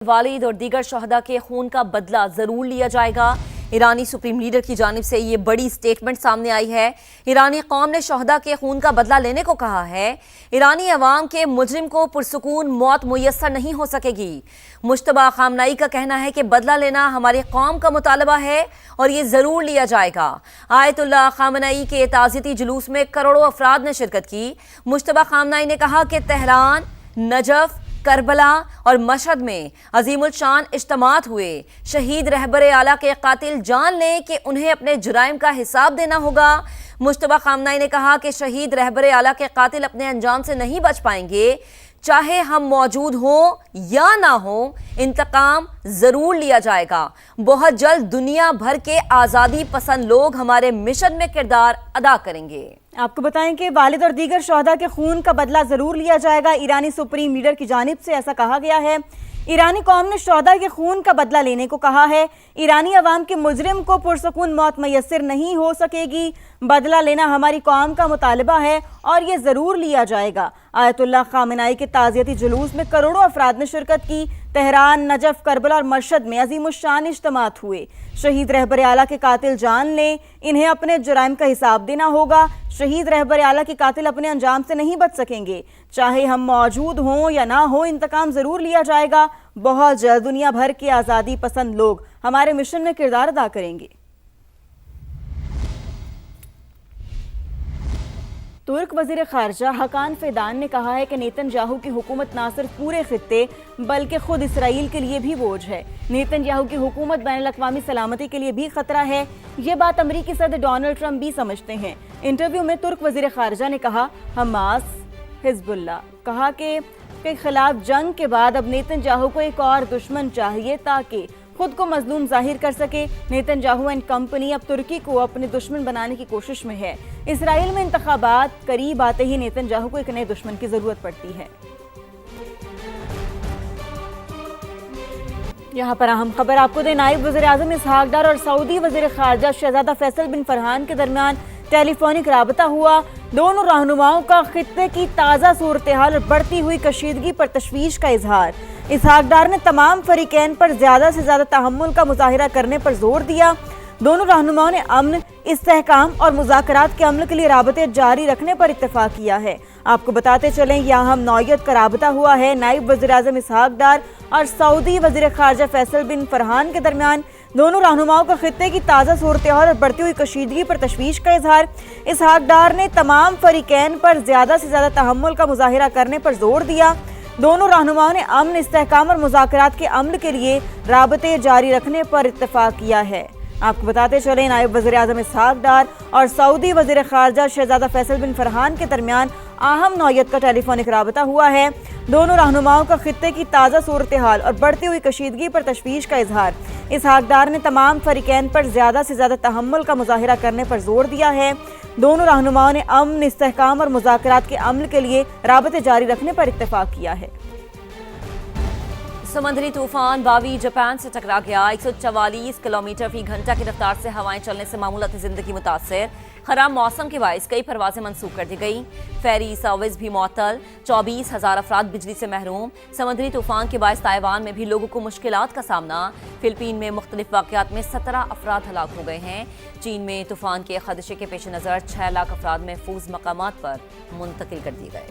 वालिद और दीगर शहदा के खून का बदला जरूर लिया जाएगा। ईरानी सुप्रीम लीडर की जानिब से ये बड़ी स्टेटमेंट सामने आई है। ईरानी कौम ने शहदा के खून का बदला लेने को कहा है। ईरानी अवाम के मुजरिम को पुरसुकून मौत मुयस्सर नहीं हो सकेगी। मुश्तबा खामनाई का कहना है कि बदला लेना हमारी कौम का मुतालबा है और ये जरूर लिया जाएगा। आयतुल्लाह खामनाई के ताज़ियती जुलूस में करोड़ों अफराद ने शिरकत की। मुश्तबा खामनाई ने कहा कि तेहरान, नजफ, करबला और मशहद में अजीमुल शान इज्तिमात हुए। शहीद रहबर आला के कातिल जान लें कि उन्हें अपने जुराइम का हिसाब देना होगा। मुश्तबा खामनाई ने कहा कि शहीद रहबर आला के कातिल अपने अंजाम से नहीं बच पाएंगे। चाहे हम मौजूद हों या ना हो, इंतकाम जरूर लिया जाएगा। बहुत जल्द दुनिया भर के आज़ादी पसंद लोग हमारे मिशन में किरदार अदा करेंगे। आपको बताएं कि वालिद और दीगर शहदा के खून का बदला जरूर लिया जाएगा। ईरानी सुप्रीम लीडर की जानिब से ऐसा कहा गया है। ईरानी कौम ने शहदा के खून का बदला लेने को कहा है। ईरानी अवाम के मुजरिम को पुरसुकून मौत मैसर नहीं हो सकेगी। बदला लेना हमारी कौम का मुतालबा है और ये ज़रूर लिया जाएगा। आयतुल्लाह खामनाई के ताज़ियती जुलूस में करोड़ों अफराद ने शिरकत की। तेहरान, नजफ, करबला और मशहद में अज़ीमुश्शान इज्तिमात हुए। शहीद रहबर आला के कातिल जान लें, इन्हें अपने जुराइम का हिसाब देना होगा। शहीद रहबर आला के कातिल अपने अंजाम से नहीं बच सकेंगे। चाहे हम मौजूद हों या ना हो, इंतकाम ज़रूर लिया जाएगा। बहुत जल्द दुनिया भर के आज़ादी पसंद लोग हमारे मिशन में किरदार अदा करेंगे। तुर्क वज़ीर ख़ारजा हकान फ़िदान ने कहा है कि नेतन्याहू की हुकूमत ना सिर्फ पूरे खित्ते बल्कि खुद इसराइल के लिए भी बोझ है। नेतन्याहू की हुकूमत बैनुल-अक़वामी सलामती के लिए भी खतरा है। ये बात अमरीकी सदर डोनाल्ड ट्रंप भी समझते हैं। इंटरव्यू में तुर्क वज़ीर ख़ारजा ने कहा, हमास, हिज़्बुल्लाह कहा के खिलाफ जंग के बाद अब नेतन्याहू को एक और दुश्मन चाहिए ताकि खुद को मजलूम जाहिर कर सके। नेतन्याहू एंड कंपनी अब तुर्की को अपने दुश्मन बनाने की कोशिश में है। इसराइल में इंतखाबात करीब आते ही नेतन्याहू को एक नए दुश्मन की जरूरत पड़ती है। यहाँ पर अहम खबर आपको दे, नायब वज़ीर आज़म इसहाक डार और सऊदी वज़ीर ख़ारजा शहज़ादा फैसल बिन फरहान के दरमियान टेलीफोनिक राबता हुआ। दोनों रहनुमाओं का खित्ते की ताज़ा सूरत हाल और बढ़ती हुई कशीदगी पर तशवीश का इजहार। इसहाक डार ने तमाम फरीकैन पर ज़्यादा से ज़्यादा तहम्मुल का मुज़ाहिरा करने पर जोर दिया। दोनों रहनुमाओं ने अमन, इस्तेहकाम और मुज़ाकरात के अमल के लिए राबते जारी रखने पर इत्तेफाक किया है। आपको बताते चलें, यहाँ हम नौयत का राबता हुआ है नायब वज़ीर आज़म इसहाक डार और सऊदी वज़ीर ख़ारजा फैसल बिन फरहान के दरमियान। दोनों रहनुमाओं का खित्ते की ताज़ा सूरत हाल और बढ़ती हुई कशीदगी पर तशवीश का इजहार। इसहाक डार ने तमाम फरीकैन पर ज़्यादा से ज़्यादा तहम्मुल का मुज़ाहिरा करने पर जोर दिया। दोनों रहनुमाओं ने अमन, इस्तेहकाम और मुज़ाकरात के अमल के लिए राबते जारी रखने पर इत्तेफाक किया है। आपको बताते चलें, नायब वज़ीर आज़म इसहाक डार और सऊदी वज़ीर ख़ारजा शहज़ादा फैसल बिन फरहान के दरमियान अहम नौयत का टेलीफोनिक राबता हुआ है। दोनों रहनुमाओं का खित्ते की ताज़ा सूरत हाल और बढ़ती हुई कशीदगी पर तशवीश का इजहार। इसहाक डार ने तमाम फरीकैन पर ज़्यादा से ज़्यादा तहम्मुल का मुज़ाहिरा करने पर जोर दिया है। दोनों रहनुमाओं ने अमन, इस्तेहकाम और मुज़ाकरात के अमल के लिए राबते जारी रखने पर इत्तेफाक किया है। समुद्री तूफान बावी जापान से टकरा गया। 144 किलोमीटर फी घंटा की रफ्तार से हवाएं चलने से मामूलाती जिंदगी मुतासर। खराब मौसम के बायस कई परवाजें मनसूख कर दी गई। फेरी सर्विस भी मअतल। 24,000 अफराद बिजली से महरूम। समुद्री तूफान के बायस ताइवान में भी लोगों को मुश्किलात का सामना। फिलिपीन में मुख्तलिफ वाक़यात में 17 अफराद हलाक हो गए हैं। चीन में तूफान के खदशे के पेश नज़र 6 लाख अफराद महफूज मकामात पर मुंतकिल कर दिए गए।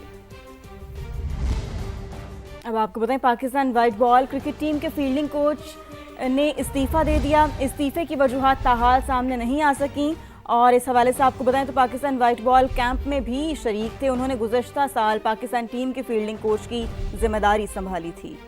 अब आपको बताएं, Pakistan white ball cricket team के फील्डिंग कोच ने इस्तीफ़ा दे दिया। इस्तीफ़े की वजूहात ताहाल सामने नहीं आ सकी और इस हवाले से आपको बताएं तो पाकिस्तान वाइट बॉल कैंप में भी शरीक थे। उन्होंने गुज़श्ता साल पाकिस्तान टीम के फील्डिंग कोच की जिम्मेदारी संभाली थी।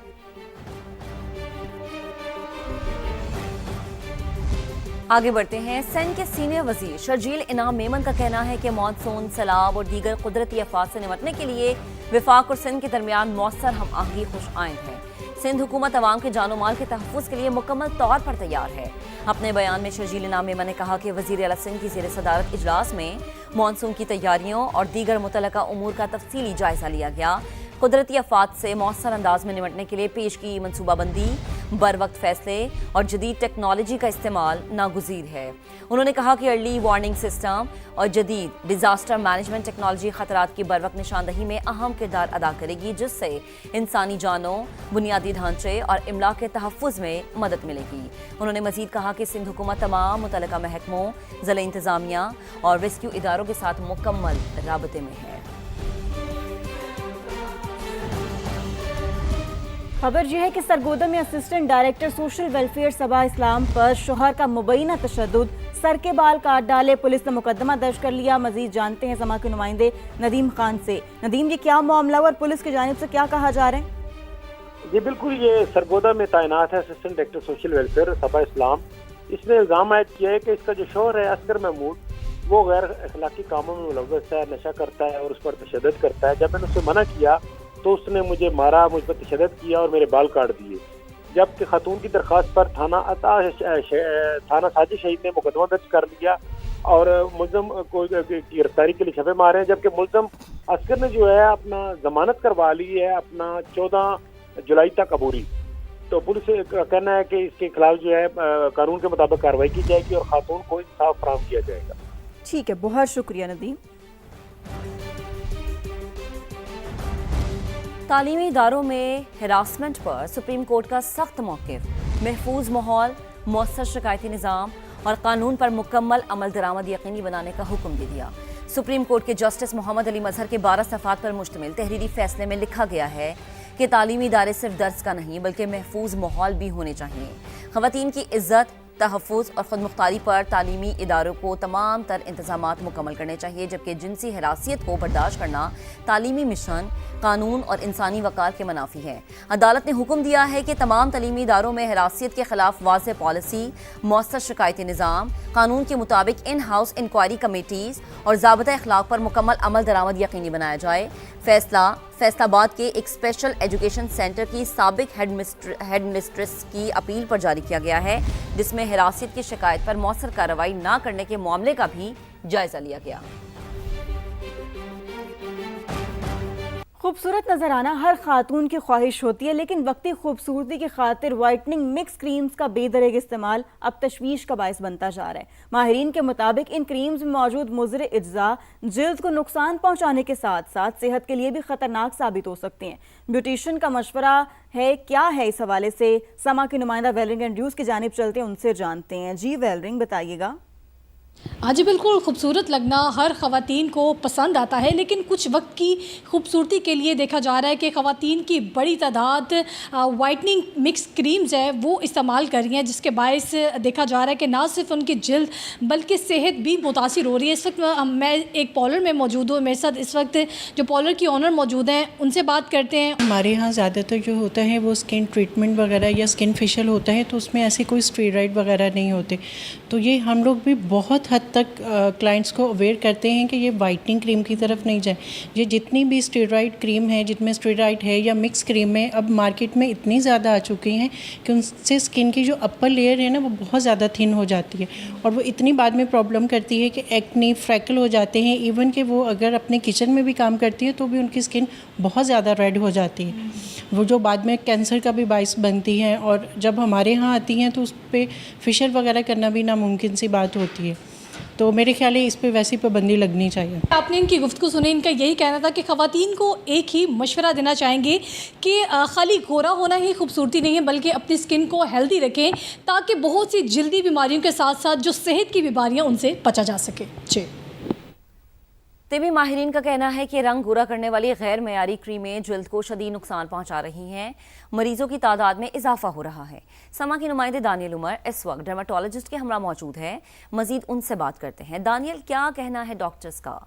आगे बढ़ते हैं। सिंध के सीनियर वजीर शर्जील इनाम मेमन का कहना है कि मानसून, सैलाब और दीगर कुदरती आफात से निपटने के लिए विफाक और सिंध के दरमियान मौसर हम आहंगी खुश आइंद है। सिंध हुकूमत अवाम के जानो माल के तहफ़्फ़ुज़ के लिए मुकम्मल तौर पर तैयार है। अपने बयान में शर्जील इनाम मेमन ने कहा कि वज़ीर आला सिंध की ज़ेर सदारत इजलास में मानसून की तैयारियों और दीगर मुतल्लका उमूर का तफसीली जायजा लिया गया। कुदरती आफात से मौसर अंदाज में निपटने के लिए पेश की मनसूबाबंदी, बर वक्त फैसले और जदीद टेक्नोलॉजी का इस्तेमाल नागुज़ीर है। उन्होंने कहा कि अर्ली वार्निंग सिस्टम और जदीद डिजास्टर मैनेजमेंट टेक्नोलॉजी खतरात की बर वक्त निशानदही में अहम किरदार अदा करेगी, जिससे इंसानी जानों, बुनियादी ढांचे और इमला के तहफ़्फ़ुज़ में मदद मिलेगी। उन्होंने मज़ीद कहा कि सिंध हुकूमत तमाम मुतल्लिका महकमों, ज़िला इंतज़ामिया और रेस्क्यू इदारों के साथ मुकम्मल राबते में है। खबर यह है कि सरगोदा में असिस्टेंट डायरेक्टर सोशल वेलफेयर सबा इस्लाम पर शोहर का मुबैना तशद्दुद, सर के बाल काट डाले, पुलिस ने मुकदमा दर्ज कर लिया। मजीद जानते हैं समा के नुमाइंदे नदीम खान से। नदीम, ये क्या मामला और पुलिस की जानिब से क्या कहा जा रहा है? जी बिल्कुल, ये सरगोदा में तैनात है असिस्टेंट डायरेक्टर सोशल वेलफेयर सबा इस्लाम। इसने इल्ज़ाम आयद किया है कि इसका जो शोहर है असगर महमूद, वो गैर अखलाकी कामों में मुलव्वस है, नशा करता है और उस पर तशद्दुद करता है। जब मैंने उससे मना किया तो उसने मुझे मारा, मुझ पर तशद्दुद किया और मेरे बाल काट दिए। जबकि खातून की दरख्वास्त पर थाना साजिश शहीद ने मुकदमा दर्ज कर लिया और मुल्ज़म को गिरफ्तारी के लिए छापे मारे हैं। जबकि मुल्ज़म असगर ने जो है अपना जमानत करवा ली है अपना 14 जुलाई तक अबूरी। तो पुलिस का कहना है कि इसके खिलाफ जो है कानून के मुताबिक कार्रवाई की जाएगी और खातून को इंसाफ फराहम किया जाएगा। ठीक है, बहुत शुक्रिया नदीम। तालीमी इदारों में हिरासमेंट पर सुप्रीम कोर्ट का सख्त मौक़िफ़, महफूज माहौल, मौसर शिकायती निज़ाम और कानून पर मुकम्मल अमल दरामद यकीनी बनाने का हुक्म दे दिया। सुप्रीम कोर्ट के जस्टिस मोहम्मद अली मजहर के 12 सफ़ात पर मुश्तमिल तहरीरी फैसले में लिखा गया है कि तालीमी इदारे सिर्फ दर्स का नहीं बल्कि महफूज माहौल भी होने चाहिए। ख़वातीन की इज़्ज़त, तहफ़्फ़ुज़ और ख़ुदमुख्तारी पर तालीमी इदारों को तमाम तर इंतज़ामात मुकम्मल करने चाहिए। जबकि जिनसी हरासियत को बर्दाश्त करना तालीमी मिशन, कानून और इंसानी वक़ार के मनाफी है। अदालत ने हुक्म दिया है कि तमाम तालीमी इदारों में हरासियत के खिलाफ वाज़ेह पॉलिसी, मौसर शिकायती निज़ाम, कानून के मुताबिक इन हाउस इंक्वायरी कमेटीज़ और ज़ाबिता अखलाक पर मुकम्मल अमल दरामद यकीनी बनाया जाए। फैसलाबाद के एक स्पेशल एजुकेशन सेंटर की साबिक हेड मिस्ट्रेस की अपील पर जारी किया गया है, जिसमें हिरासत की शिकायत पर मौसर कार्रवाई न करने के मामले का भी जायजा लिया गया। खूबसूरत नजर आना हर खातून की ख्वाहिश होती है, लेकिन वक्ती खूबसूरती की खातिर वाइटनिंग मिक्स क्रीम्स का बेदरेग इस्तेमाल अब तशवीश का बायस बनता जा रहा है। माहिरीन के मुताबिक इन क्रीम्स में मौजूद मुज़र अज्जा जल्द को नुकसान पहुंचाने के साथ साथ सेहत के लिए भी खतरनाक साबित हो सकते हैं। ब्यूटिशियन का मशवरा है क्या है, इस हवाले से समा के नुमाइंदा वेलरिंग एंड ड्यूज की जानिब चलते हैं, उनसे जानते हैं। जी वेलरिंग, बताइएगा। हाँ जी, बिल्कुल, खूबसूरत लगना हर ख़वातीन को पसंद आता है, लेकिन कुछ वक्त की खूबसूरती के लिए देखा जा रहा है कि ख़वातीन की बड़ी तादाद वाइटनिंग मिक्स क्रीम्स है वो इस्तेमाल कर रही हैं, जिसके बायस देखा जा रहा है कि ना सिर्फ उनकी जल्द बल्कि सेहत भी मुतासिर हो रही है। इस वक्त मैं एक पॉलर में मौजूद हूँ, मेरे साथ इस वक्त जो पॉलर की ऑनर मौजूद हैं, उनसे बात करते हैं। हमारे यहाँ ज़्यादातर जो होता है वो स्किन ट्रीटमेंट वगैरह या स्किन फेशियल होता है, तो उसमें ऐसे कोई स्टेरॉइड वगैरह नहीं होते। तो ये हम लोग भी बहुत हद तक क्लाइंट्स को अवेयर करते हैं कि ये वाइटनिंग क्रीम की तरफ नहीं जाए। ये जितनी भी स्टेरॉइड क्रीम है, जिनमें स्टेरॉइड है या मिक्स क्रीम है, अब मार्केट में इतनी ज़्यादा आ चुकी हैं कि उनसे स्किन की जो अपर लेयर है ना, वो बहुत ज़्यादा थिन हो जाती है और वो इतनी बाद में प्रॉब्लम करती है कि एक्ने, फ्रैकल हो जाते हैं। इवन कि वो अगर अपने किचन में भी काम करती है तो भी उनकी स्किन बहुत ज़्यादा रेड हो जाती है, वो जो बाद में कैंसर का भी बायस बनती है। और जब हमारे यहाँ आती हैं तो उस पर फेशियल वगैरह करना भी नामुमकिन सी बात होती है। तो मेरे ख्याल है इस पे वैसी पाबंदी लगनी चाहिए। आपने इनकी गुफ्तगू सुनी, इनका यही कहना था कि ख़वातीन को एक ही मशवरा देना चाहेंगे कि खाली गोरा होना ही खूबसूरती नहीं है, बल्कि अपनी स्किन को हेल्दी रखें ताकि बहुत सी जल्दी बीमारियों के साथ साथ जो सेहत की बीमारियां उनसे बचा जा सके। जी, तिबी माहिरीन का कहना है कि रंग गोरा करने वाली गैर मयारी क्रीमें जल्द को शदीद नुकसान पहुंचा रही हैं, मरीजों की तादाद में इजाफा हो रहा है। समा के नुमाइंदे दानियल उमर इस वक्त डर्माटोलॉजिस्ट के हमरा मौजूद है, मजीद उनसे बात करते हैं। दानियल, क्या कहना है डॉक्टर्स का?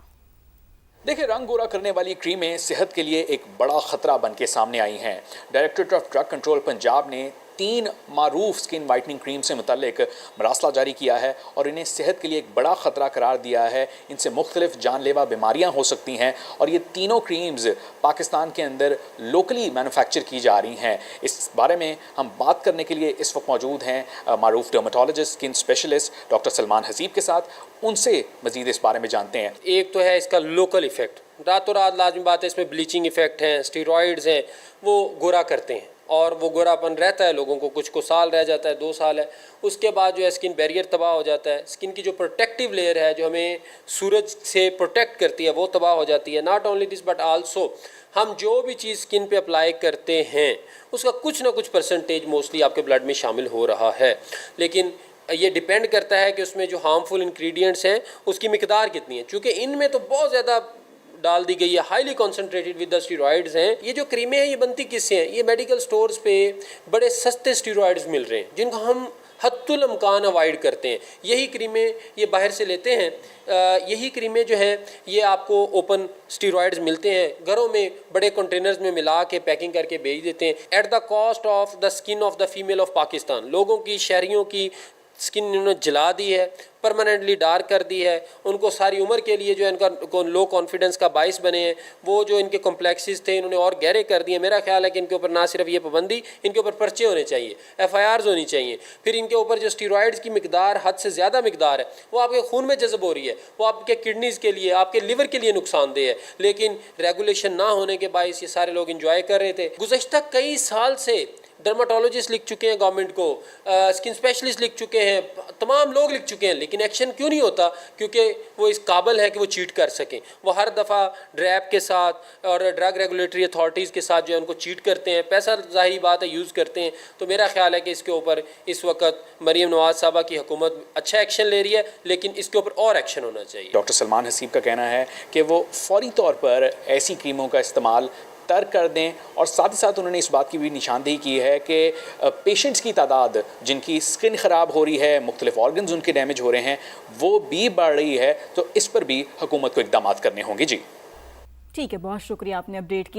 देखिए, रंग गोरा करने वाली क्रीमें सेहत के लिए एक बड़ा खतरा बन के सामने आई हैं। Directorate of drug control Punjab ने 3 मारूफ स्किन वाइटनिंग क्रीम से मुतल्लिक मरासला जारी किया है और इन्हें सेहत के लिए एक बड़ा ख़तरा करार दिया है। इनसे मुख्तलिफ जानलेवा बीमारियाँ हो सकती हैं और ये तीनों क्रीम्स पाकिस्तान के अंदर लोकली मैन्युफैक्चर की जा रही हैं। इस बारे में हम बात करने के लिए इस वक्त मौजूद हैं मारूफ dermatologist skin specialist doctor Salman Haseeb के साथ। उनसे मज़ीद इस बारे में जानते हैं। एक तो है इसका लोकल इफ़ेक्ट, रातों रात लाजमी बात है, इसमें ब्लीचिंग इफ़ेक्ट हैं, स्टीरॉइड्स हैं, वो गोरा करते हैं और वो गोरापन रहता है लोगों को, कुछ को साल रह जाता है, 2 साल है। उसके बाद जो है स्किन बैरियर तबाह हो जाता है, स्किन की जो प्रोटेक्टिव लेयर है जो हमें सूरज से प्रोटेक्ट करती है वो तबाह हो जाती है। Not only this but also हम जो भी चीज़ स्किन पे अप्लाई करते हैं उसका कुछ ना कुछ परसेंटेज मोस्टली आपके ब्लड में शामिल हो रहा है, लेकिन ये डिपेंड करता है कि उसमें जो हार्मफुल इंग्रेडिएंट्स हैं उसकी मिकदार कितनी है। चूँकि इनमें तो बहुत ज़्यादा डाल दी गई है, highly concentrated with the steroids हैं। ये जो क्रीमें हैं ये बनती किससे हैं? ये मेडिकल स्टोर्स पे बड़े सस्ते स्टीरॉइड्स मिल रहे हैं जिनको हम हत्तुल इम्कान अवॉइड करते हैं। यही क्रीमें ये बाहर से लेते हैं, यही क्रीमें जो हैं ये आपको ओपन स्टीरॉइड्स मिलते हैं, घरों में बड़े कंटेनर्स में मिला के पैकिंग करके भेज देते हैं at the cost of the skin of the female of Pakistan. लोगों की, शहरियों की स्किन इन्होंने जला दी है, परमानेंटली डार्क कर दी है, उनको सारी उम्र के लिए जो इनका लो कॉन्फिडेंस का बाइस बने हैं। वो जो इनके कॉम्प्लेक्सेस थे इन्होंने और गहरे कर दिए। मेरा ख्याल है कि इनके ऊपर ना सिर्फ ये पाबंदी, इनके ऊपर पर्चे होने चाहिए, FIRs होनी चाहिए। फिर इनके ऊपर जो स्टीरॉइड्स की मिकदार हद से ज़्यादा मिकदार है वो आपके खून में जज़ब हो रही है, वो आपके किडनीज़ के लिए, आपके लिवर के लिए नुकसानदेह है, लेकिन रेगुलेशन ना होने के बायस ये सारे लोग इंजॉय कर रहे थे। गुज़श्ता कई साल से डर्माटोलॉजिस्ट लिख चुके हैं गवर्नमेंट को, स्किन स्पेशलिस्ट लिख चुके हैं, तमाम लोग लिख चुके हैं, लेकिन एक्शन क्यों नहीं होता? क्योंकि वो इस काबिल है कि वो चीट कर सकें। वो हर दफ़ा ड्रैब के साथ और ड्रग रेगुलेटरी अथॉरिटीज़ के साथ जो है उनको चीट करते हैं, पैसा ज़ाहिर बात है यूज़ करते हैं। तो मेरा ख्याल है कि इसके ऊपर इस वक्त मरीम नवाज़ साहबा की हुकूमत अच्छा एक्शन ले रही है, लेकिन इसके ऊपर और एक्शन होना चाहिए। डॉक्टर सलमान हसीब का कहना है कि वो फौरी तौर पर ऐसी क्रीमों का इस्तेमाल तर्क कर दें और साथ ही साथ उन्होंने इस बात की भी निशानदेही की है कि पेशेंट्स की तादाद जिनकी स्किन ख़राब हो रही है, मुख्तलिफ ऑर्गन्स उनके डैमेज हो रहे हैं, वो भी बढ़ रही है। तो इस पर भी हुकूमत को इक़दामात करने होंगे। जी ठीक है, बहुत शुक्रिया, आपने अपडेट किया।